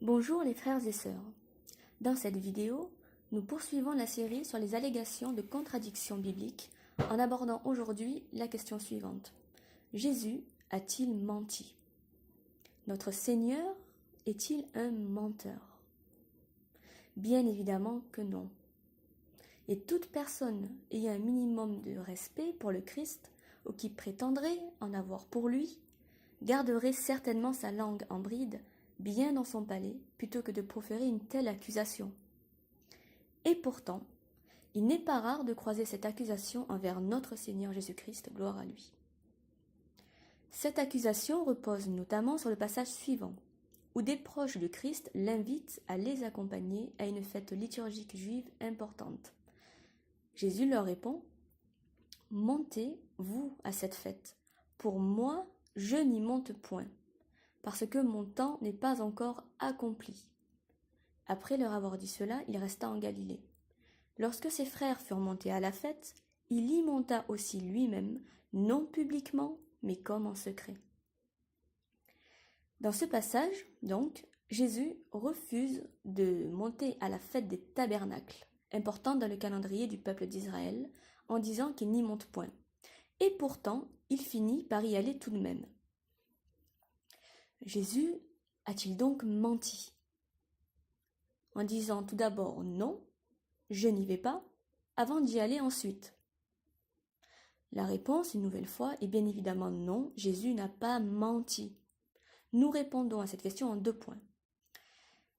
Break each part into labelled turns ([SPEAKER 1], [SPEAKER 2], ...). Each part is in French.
[SPEAKER 1] Bonjour les frères et sœurs. Dans cette vidéo, nous poursuivons la série sur les allégations de contradictions bibliques en abordant aujourd'hui la question suivante. Jésus a-t-il menti? Notre Seigneur est-il un menteur? Bien évidemment que non. Et toute personne ayant un minimum de respect pour le Christ ou qui prétendrait en avoir pour lui, garderait certainement sa langue en bride bien dans son palais, plutôt que de proférer une telle accusation. Et pourtant, il n'est pas rare de croiser cette accusation envers notre Seigneur Jésus-Christ, gloire à lui. Cette accusation repose notamment sur le passage suivant, où des proches du Christ l'invitent à les accompagner à une fête liturgique juive importante. Jésus leur répond « Montez, vous, à cette fête. Pour moi, je n'y monte point, parce que mon temps n'est pas encore accompli. » Après leur avoir dit cela, il resta en Galilée. Lorsque ses frères furent montés à la fête, il y monta aussi lui-même, non publiquement, mais comme en secret. Dans ce passage, donc, Jésus refuse de monter à la fête des tabernacles, importante dans le calendrier du peuple d'Israël, en disant qu'il n'y monte point. Et pourtant, il finit par y aller tout de même. Jésus a-t-il donc menti? En disant tout d'abord non, je n'y vais pas, avant d'y aller ensuite. La réponse, une nouvelle fois, est bien évidemment non, Jésus n'a pas menti. Nous répondons à cette question en 2 points.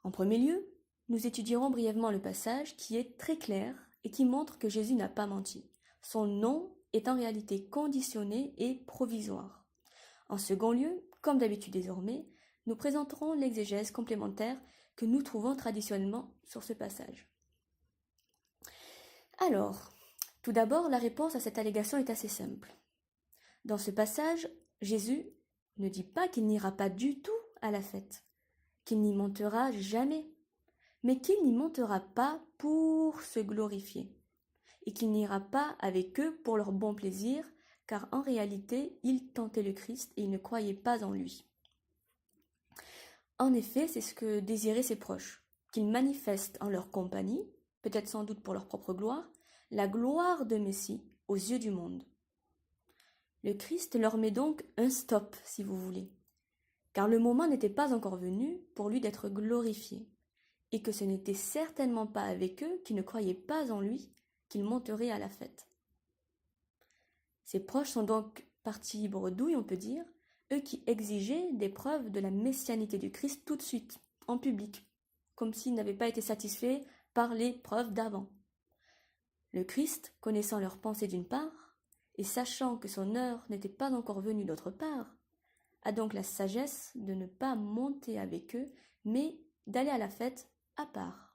[SPEAKER 1] En premier lieu, nous étudierons brièvement le passage qui est très clair et qui montre que Jésus n'a pas menti. Son non est en réalité conditionné et provisoire. En second lieu, comme d'habitude désormais, nous présenterons l'exégèse complémentaire que nous trouvons traditionnellement sur ce passage. Alors, tout d'abord, la réponse à cette allégation est assez simple. Dans ce passage, Jésus ne dit pas qu'il n'ira pas du tout à la fête, qu'il n'y montera jamais, mais qu'il n'y montera pas pour se glorifier, et qu'il n'ira pas avec eux pour leur bon plaisir, car en réalité, il tentait le Christ et il ne croyait pas en lui. En effet, c'est ce que désiraient ses proches, qu'ils manifestent en leur compagnie, peut-être sans doute pour leur propre gloire, la gloire de Messie aux yeux du monde. Le Christ leur met donc un stop, si vous voulez, car le moment n'était pas encore venu pour lui d'être glorifié, et que ce n'était certainement pas avec eux qui ne croyaient pas en lui qu'il monterait à la fête. Ses proches sont donc partis bredouilles, on peut dire, eux qui exigeaient des preuves de la messianité du Christ tout de suite, en public, comme s'ils n'avaient pas été satisfaits par les preuves d'avant. Le Christ, connaissant leurs pensées d'une part, et sachant que son heure n'était pas encore venue d'autre part, a donc la sagesse de ne pas monter avec eux, mais d'aller à la fête à part.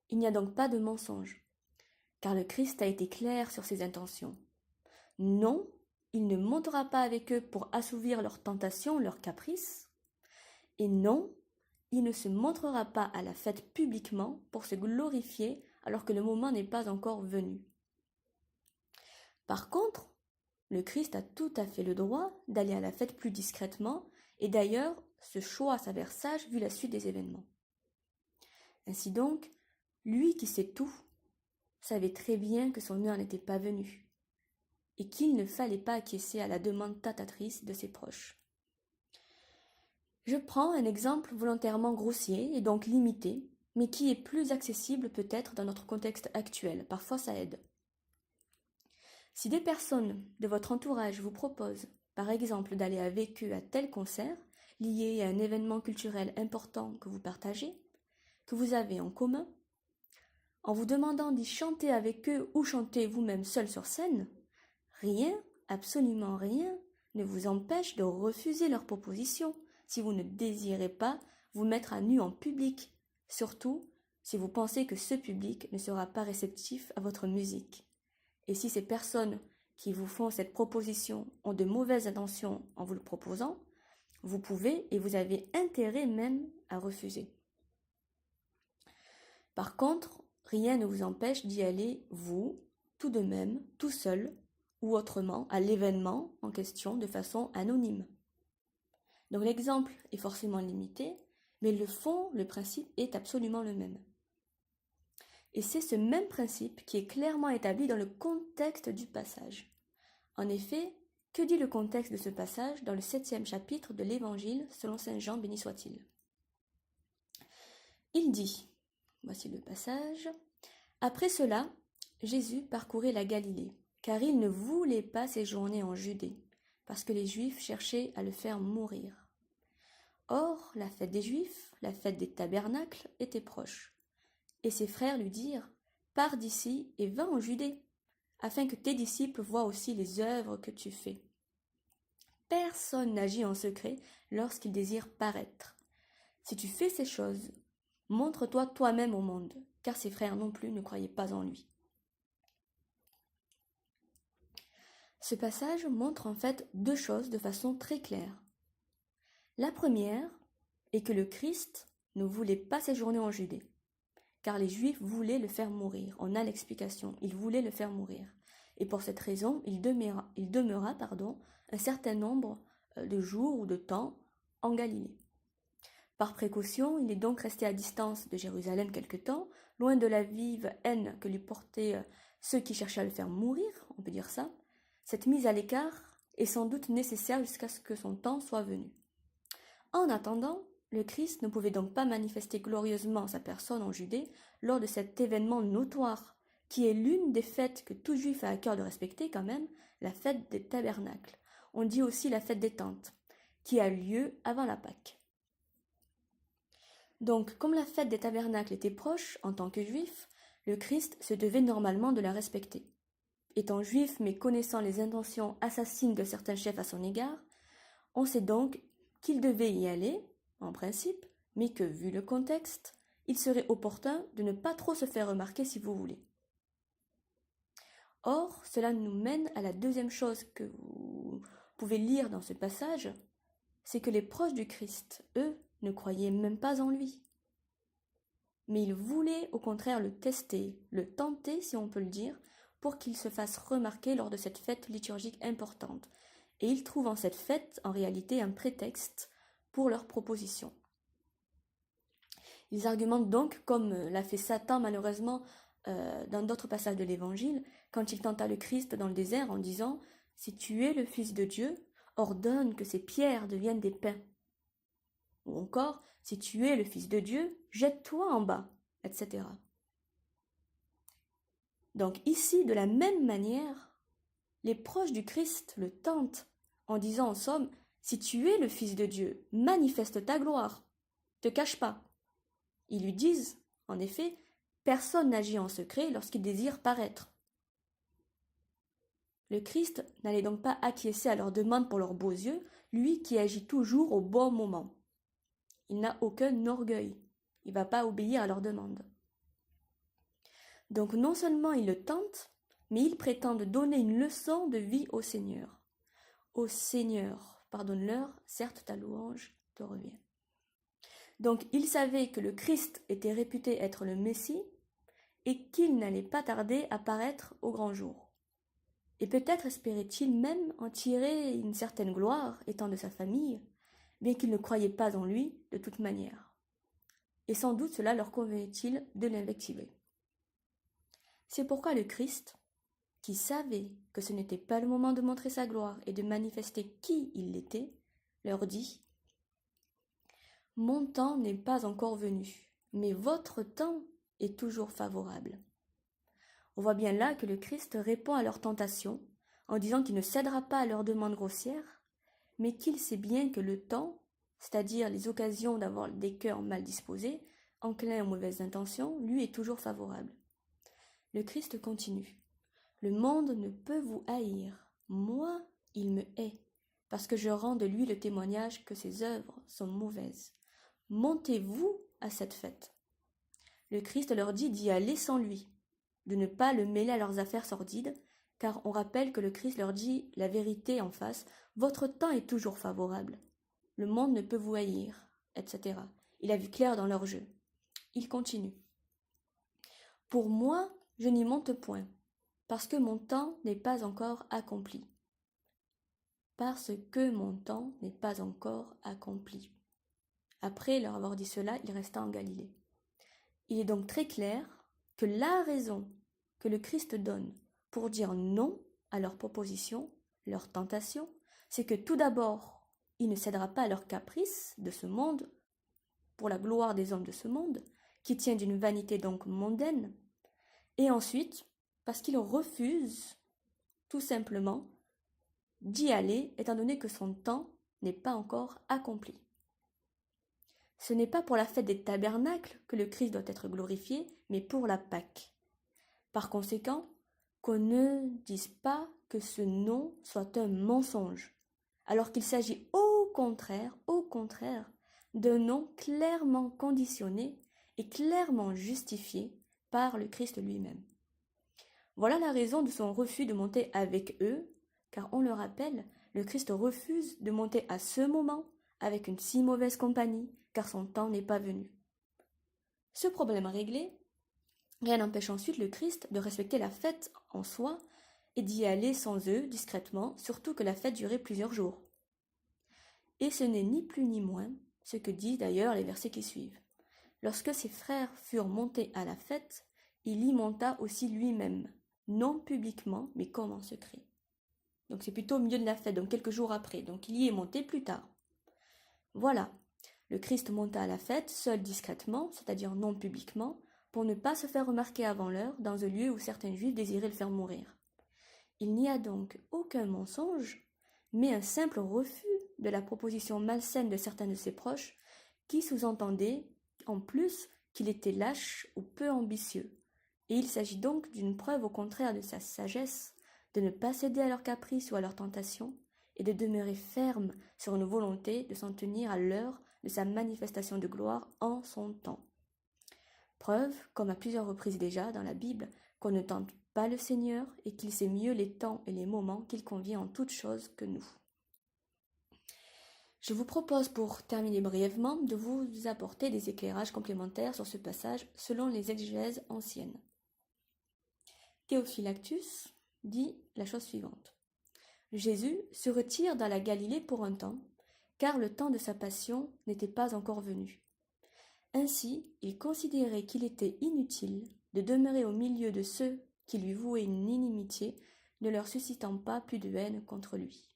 [SPEAKER 1] Il n'y a donc pas de mensonge, car le Christ a été clair sur ses intentions. Non, il ne montera pas avec eux pour assouvir leurs tentations, leurs caprices, et non, il ne se montrera pas à la fête publiquement pour se glorifier alors que le moment n'est pas encore venu. Par contre, le Christ a tout à fait le droit d'aller à la fête plus discrètement, et d'ailleurs, ce choix s'avère sage vu la suite des événements. Ainsi donc, lui qui sait tout, savait très bien que son heure n'était pas venue, et qu'il ne fallait pas acquiescer à la demande tentatrice de ses proches. Je prends un exemple volontairement grossier et donc limité, mais qui est plus accessible peut-être dans notre contexte actuel. Parfois ça aide. Si des personnes de votre entourage vous proposent, par exemple, d'aller avec eux à tel concert, lié à un événement culturel important que vous partagez, que vous avez en commun, en vous demandant d'y chanter avec eux ou chanter vous-même seul sur scène, rien, absolument rien, ne vous empêche de refuser leur proposition si vous ne désirez pas vous mettre à nu en public, surtout si vous pensez que ce public ne sera pas réceptif à votre musique. Et si ces personnes qui vous font cette proposition ont de mauvaises intentions en vous le proposant, vous pouvez et vous avez intérêt même à refuser. Par contre, rien ne vous empêche d'y aller, vous, tout de même, tout seul, ou autrement, à l'événement en question de façon anonyme. Donc l'exemple est forcément limité, Mais le fond, le principe est absolument le même. Et c'est ce même principe qui est clairement établi dans le contexte du passage. En effet, que dit le contexte de ce passage dans le 7e chapitre de l'Évangile selon saint Jean, béni soit-il? Il dit, voici le passage, « Après cela, Jésus parcourait la Galilée, car il ne voulait pas séjourner en Judée, parce que les Juifs cherchaient à le faire mourir. Or, la fête des Juifs, la fête des tabernacles, était proche. Et ses frères lui dirent, « Pars d'ici et va en Judée, afin que tes disciples voient aussi les œuvres que tu fais. Personne n'agit en secret lorsqu'il désire paraître. Si tu fais ces choses, montre-toi toi-même au monde, car ses frères non plus ne croyaient pas en lui. » Ce passage montre en fait deux choses de façon très claire. La première est que le Christ ne voulait pas séjourner en Judée, car les Juifs voulaient le faire mourir. On a l'explication, ils voulaient le faire mourir. Et pour cette raison, il demeura un certain nombre de jours ou de temps en Galilée. Par précaution, il est donc resté à distance de Jérusalem quelque temps, loin de la vive haine que lui portaient ceux qui cherchaient à le faire mourir, on peut dire ça. Cette mise à l'écart est sans doute nécessaire jusqu'à ce que son temps soit venu. En attendant, le Christ ne pouvait donc pas manifester glorieusement sa personne en Judée lors de cet événement notoire, qui est l'une des fêtes que tout juif a à cœur de respecter quand même, la fête des tabernacles. On dit aussi la fête des tentes, qui a lieu avant la Pâque. Donc, comme la fête des tabernacles était proche en tant que juif, le Christ se devait normalement de la respecter. Étant juif, mais connaissant les intentions assassines de certains chefs à son égard, on sait donc qu'il devait y aller, en principe, mais que, vu le contexte, il serait opportun de ne pas trop se faire remarquer si vous voulez. Or, cela nous mène à la deuxième chose que vous pouvez lire dans ce passage, c'est que les proches du Christ, eux, ne croyaient même pas en lui. Mais ils voulaient au contraire le tester, le tenter si on peut le dire, pour qu'il se fasse remarquer lors de cette fête liturgique importante. Et ils trouvent en cette fête en réalité un prétexte pour leur proposition. Ils argumentent donc, comme l'a fait Satan malheureusement dans d'autres passages de l'Évangile, quand il tenta le Christ dans le désert en disant « Si tu es le Fils de Dieu, ordonne que ces pierres deviennent des pains. » Ou encore « Si tu es le Fils de Dieu, jette-toi en bas, etc. » Donc ici, de la même manière, les proches du Christ le tentent en disant en somme « Si tu es le Fils de Dieu, manifeste ta gloire, te cache pas. » Ils lui disent, en effet, personne n'agit en secret lorsqu'il désire paraître. Le Christ n'allait donc pas acquiescer à leur demande pour leurs beaux yeux, lui qui agit toujours au bon moment. Il n'a aucun orgueil, il ne va pas obéir à leur demande. Donc non seulement ils le tentent, mais ils prétendent donner une leçon de vie au Seigneur. Ô Seigneur, pardonne-leur, certes ta louange te revient. Donc ils savaient que le Christ était réputé être le Messie et qu'il n'allait pas tarder à paraître au grand jour. Et peut-être espérait-il même en tirer une certaine gloire étant de sa famille, bien qu'ils ne croyaient pas en lui de toute manière. Et sans doute cela leur convenait-il de l'invectiver. C'est pourquoi le Christ, qui savait que ce n'était pas le moment de montrer sa gloire et de manifester qui il était, leur dit « Mon temps n'est pas encore venu, mais votre temps est toujours favorable. » On voit bien là que le Christ répond à leur tentation en disant qu'il ne cédera pas à leur demande grossière, mais qu'il sait bien que le temps, c'est-à-dire les occasions d'avoir des cœurs mal disposés, enclins aux mauvaises intentions, lui est toujours favorable. Le Christ continue. « Le monde ne peut vous haïr. Moi, il me hait, parce que je rends de lui le témoignage que ses œuvres sont mauvaises. Montez-vous à cette fête. » Le Christ leur dit d'y aller sans lui, de ne pas le mêler à leurs affaires sordides, car on rappelle que le Christ leur dit la vérité en face, votre temps est toujours favorable. Le monde ne peut vous haïr, etc. Il a vu clair dans leur jeu. Il continue. Pour moi, je n'y monte point, parce que mon temps n'est pas encore accompli. Parce que mon temps n'est pas encore accompli. Après leur avoir dit cela, il resta en Galilée. Il est donc très clair que la raison que le Christ donne pour dire non à leurs propositions, leurs tentations, c'est que tout d'abord, il ne cédera pas à leurs caprices de ce monde, pour la gloire des hommes de ce monde, qui tient d'une vanité donc mondaine, et ensuite, parce qu'il refuse, tout simplement, d'y aller, étant donné que son temps n'est pas encore accompli. Ce n'est pas pour la fête des tabernacles que le Christ doit être glorifié, mais pour la Pâque. Par conséquent, qu'on ne dise pas que ce non soit un mensonge, alors qu'il s'agit au contraire, d'un non clairement conditionné et clairement justifié par le Christ lui-même. Voilà la raison de son refus de monter avec eux, car on le rappelle, le Christ refuse de monter à ce moment avec une si mauvaise compagnie, car son temps n'est pas venu. Ce problème réglé, rien n'empêche ensuite le Christ de respecter la fête en soi et d'y aller sans eux, discrètement, surtout que la fête durait plusieurs jours. Et ce n'est ni plus ni moins ce que disent d'ailleurs les versets qui suivent. Lorsque ses frères furent montés à la fête, il y monta aussi lui-même, non publiquement, mais comme en secret. Donc c'est plutôt au milieu de la fête, donc quelques jours après. Donc il y est monté plus tard. Voilà, le Christ monta à la fête, seul discrètement, c'est-à-dire non publiquement, pour ne pas se faire remarquer avant l'heure dans un lieu où certains Juifs désiraient le faire mourir. Il n'y a donc aucun mensonge, mais un simple refus de la proposition malsaine de certains de ses proches, qui sous-entendait, en plus, qu'il était lâche ou peu ambitieux. Et il s'agit donc d'une preuve au contraire de sa sagesse, de ne pas céder à leurs caprices ou à leurs tentations, et de demeurer ferme sur une volonté de s'en tenir à l'heure de sa manifestation de gloire en son temps. Preuve, comme à plusieurs reprises déjà dans la Bible, qu'on ne tente pas le Seigneur et qu'il sait mieux les temps et les moments qu'il convient en toutes choses que nous. Je vous propose pour terminer brièvement de vous apporter des éclairages complémentaires sur ce passage selon les exégèses anciennes. Théophylactus dit la chose suivante. Jésus se retire dans la Galilée pour un temps, car le temps de sa passion n'était pas encore venu. Ainsi, il considérait qu'il était inutile de demeurer au milieu de ceux qui lui vouaient une inimitié, ne leur suscitant pas plus de haine contre lui.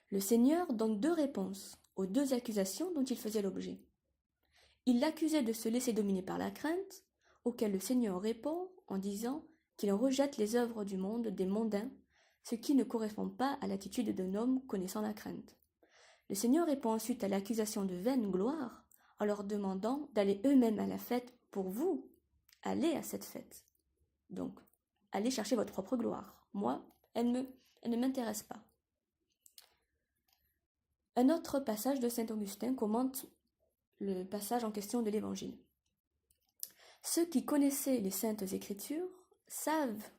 [SPEAKER 1] Le Seigneur donne deux réponses aux deux accusations dont il faisait l'objet. Il l'accusait de se laisser dominer par la crainte, auquel le Seigneur répond en disant qu'il rejette les œuvres du monde des mondains, ce qui ne correspond pas à l'attitude d'un homme connaissant la crainte. Le Seigneur répond ensuite à l'accusation de vaine gloire en leur demandant d'aller eux-mêmes à la fête pour vous. Allez à cette fête. Donc, allez chercher votre propre gloire. Moi, elle ne m'intéresse pas. Un autre passage de saint Augustin commente le passage en question de l'Évangile. Ceux qui connaissaient les saintes écritures savent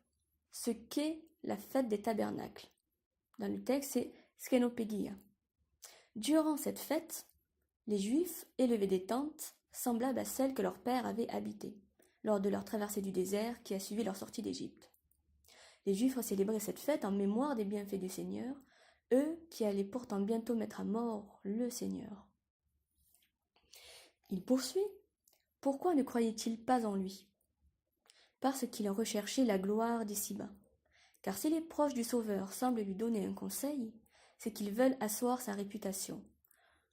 [SPEAKER 1] ce qu'est la fête des tabernacles. Dans le texte, c'est Skenopégia. Durant cette fête, les Juifs élevaient des tentes semblables à celles que leurs pères avaient habitées lors de leur traversée du désert qui a suivi leur sortie d'Égypte. Les Juifs célébraient cette fête en mémoire des bienfaits du Seigneur, eux qui allaient pourtant bientôt mettre à mort le Seigneur. Il poursuit. Pourquoi ne croyait-il pas en lui? Parce qu'il recherchait la gloire d'ici-bas. Car si les proches du Sauveur semblent lui donner un conseil, c'est qu'ils veulent asseoir sa réputation.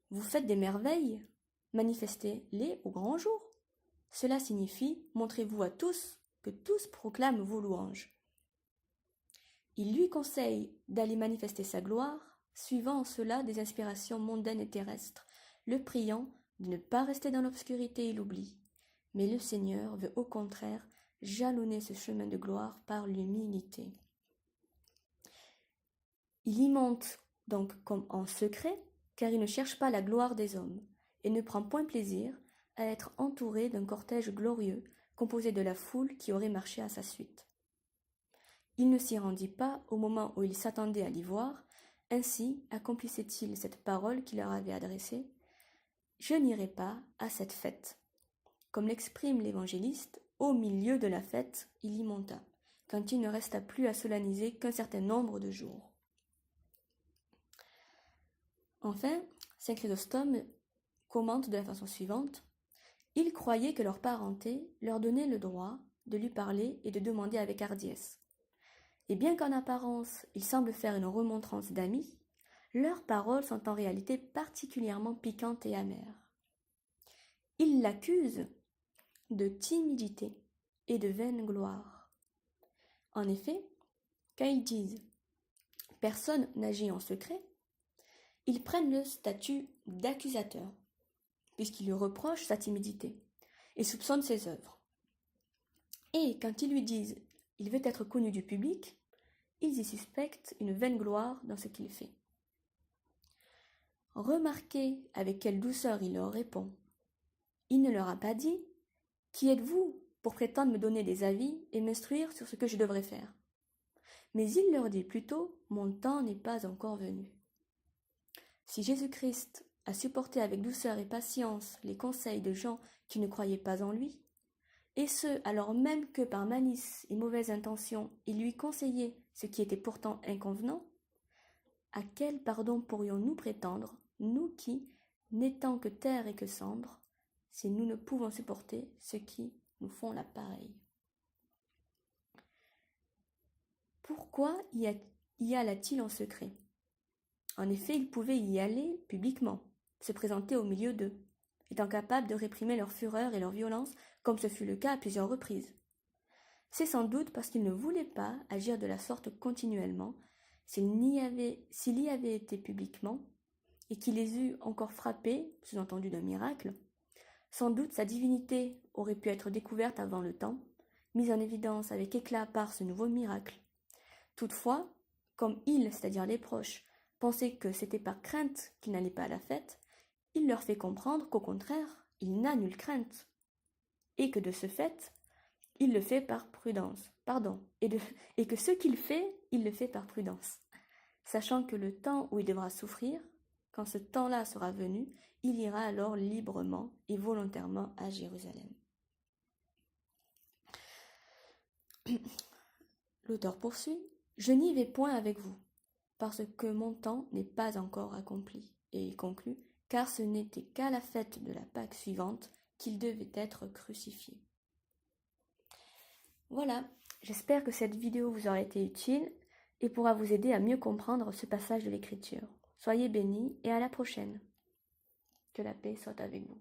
[SPEAKER 1] Vous faites des merveilles, manifestez-les au grand jour. Cela signifie, montrez-vous à tous, que tous proclament vos louanges. Il lui conseille d'aller manifester sa gloire, suivant en cela des inspirations mondaines et terrestres, le priant de ne pas rester dans l'obscurité et l'oubli. Mais le Seigneur veut au contraire jalonner ce chemin de gloire par l'humilité. Il y monte donc comme en secret, car il ne cherche pas la gloire des hommes, et ne prend point plaisir à être entouré d'un cortège glorieux, composé de la foule qui aurait marché à sa suite. Il ne s'y rendit pas au moment où il s'attendait à l'y voir, ainsi accomplissait-il cette parole qu'il leur avait adressée. « Je n'irai pas à cette fête ». Comme l'exprime l'évangéliste, au milieu de la fête, il y monta, quand il ne resta plus à solenniser qu'un certain nombre de jours. Enfin, saint Chrysostome commente de la façon suivante: ils croyaient que leur parenté leur donnait le droit de lui parler et de demander avec hardiesse. Et bien qu'en apparence, ils semblent faire une remontrance d'amis, leurs paroles sont en réalité particulièrement piquantes et amères. Ils l'accusent de timidité et de vaine gloire. En effet, quand ils disent « personne n'agit en secret », ils prennent le statut d'accusateur, puisqu'ils lui reprochent sa timidité et soupçonnent ses œuvres. Et quand ils lui disent « il veut être connu du public », ils y suspectent une vaine gloire dans ce qu'il fait. Remarquez avec quelle douceur il leur répond. Il ne leur a pas dit « Qui êtes-vous pour prétendre me donner des avis et m'instruire sur ce que je devrais faire ?» Mais il leur dit plutôt « Mon temps n'est pas encore venu ». Si Jésus-Christ a supporté avec douceur et patience les conseils de gens qui ne croyaient pas en lui, et ce, alors même que par malice et mauvaise intention, il lui conseillait ce qui était pourtant inconvenant, à quel pardon pourrions-nous prétendre, nous qui, n'étant que terre et que cendre, si nous ne pouvons supporter ceux qui nous font la pareille? Pourquoi y alla-t-il en secret? En effet, il pouvait y aller publiquement, se présenter au milieu d'eux, étant capable de réprimer leur fureur et leur violence, comme ce fut le cas à plusieurs reprises. C'est sans doute parce qu'il ne voulait pas agir de la sorte continuellement. S'il y avait été publiquement, et qu'il les eût encore frappés, sous-entendu d'un miracle, sans doute sa divinité aurait pu être découverte avant le temps, mise en évidence avec éclat par ce nouveau miracle. Toutefois, comme ils, c'est-à-dire les proches, pensaient que c'était par crainte qu'ils n'allaient pas à la fête, il leur fait comprendre qu'au contraire, il n'a nulle crainte, et que de ce fait, il le fait par prudence, et que ce qu'il fait, il le fait par prudence, sachant que le temps où il devra souffrir, quand ce temps-là sera venu, il ira alors librement et volontairement à Jérusalem. L'auteur poursuit: « Je n'y vais point avec vous, parce que mon temps n'est pas encore accompli. » Et il conclut: « Car ce n'était qu'à la fête de la Pâque suivante qu'il devait être crucifié. » Voilà, j'espère que cette vidéo vous aura été utile et pourra vous aider à mieux comprendre ce passage de l'Écriture. Soyez bénis et à la prochaine. Que la paix soit avec vous.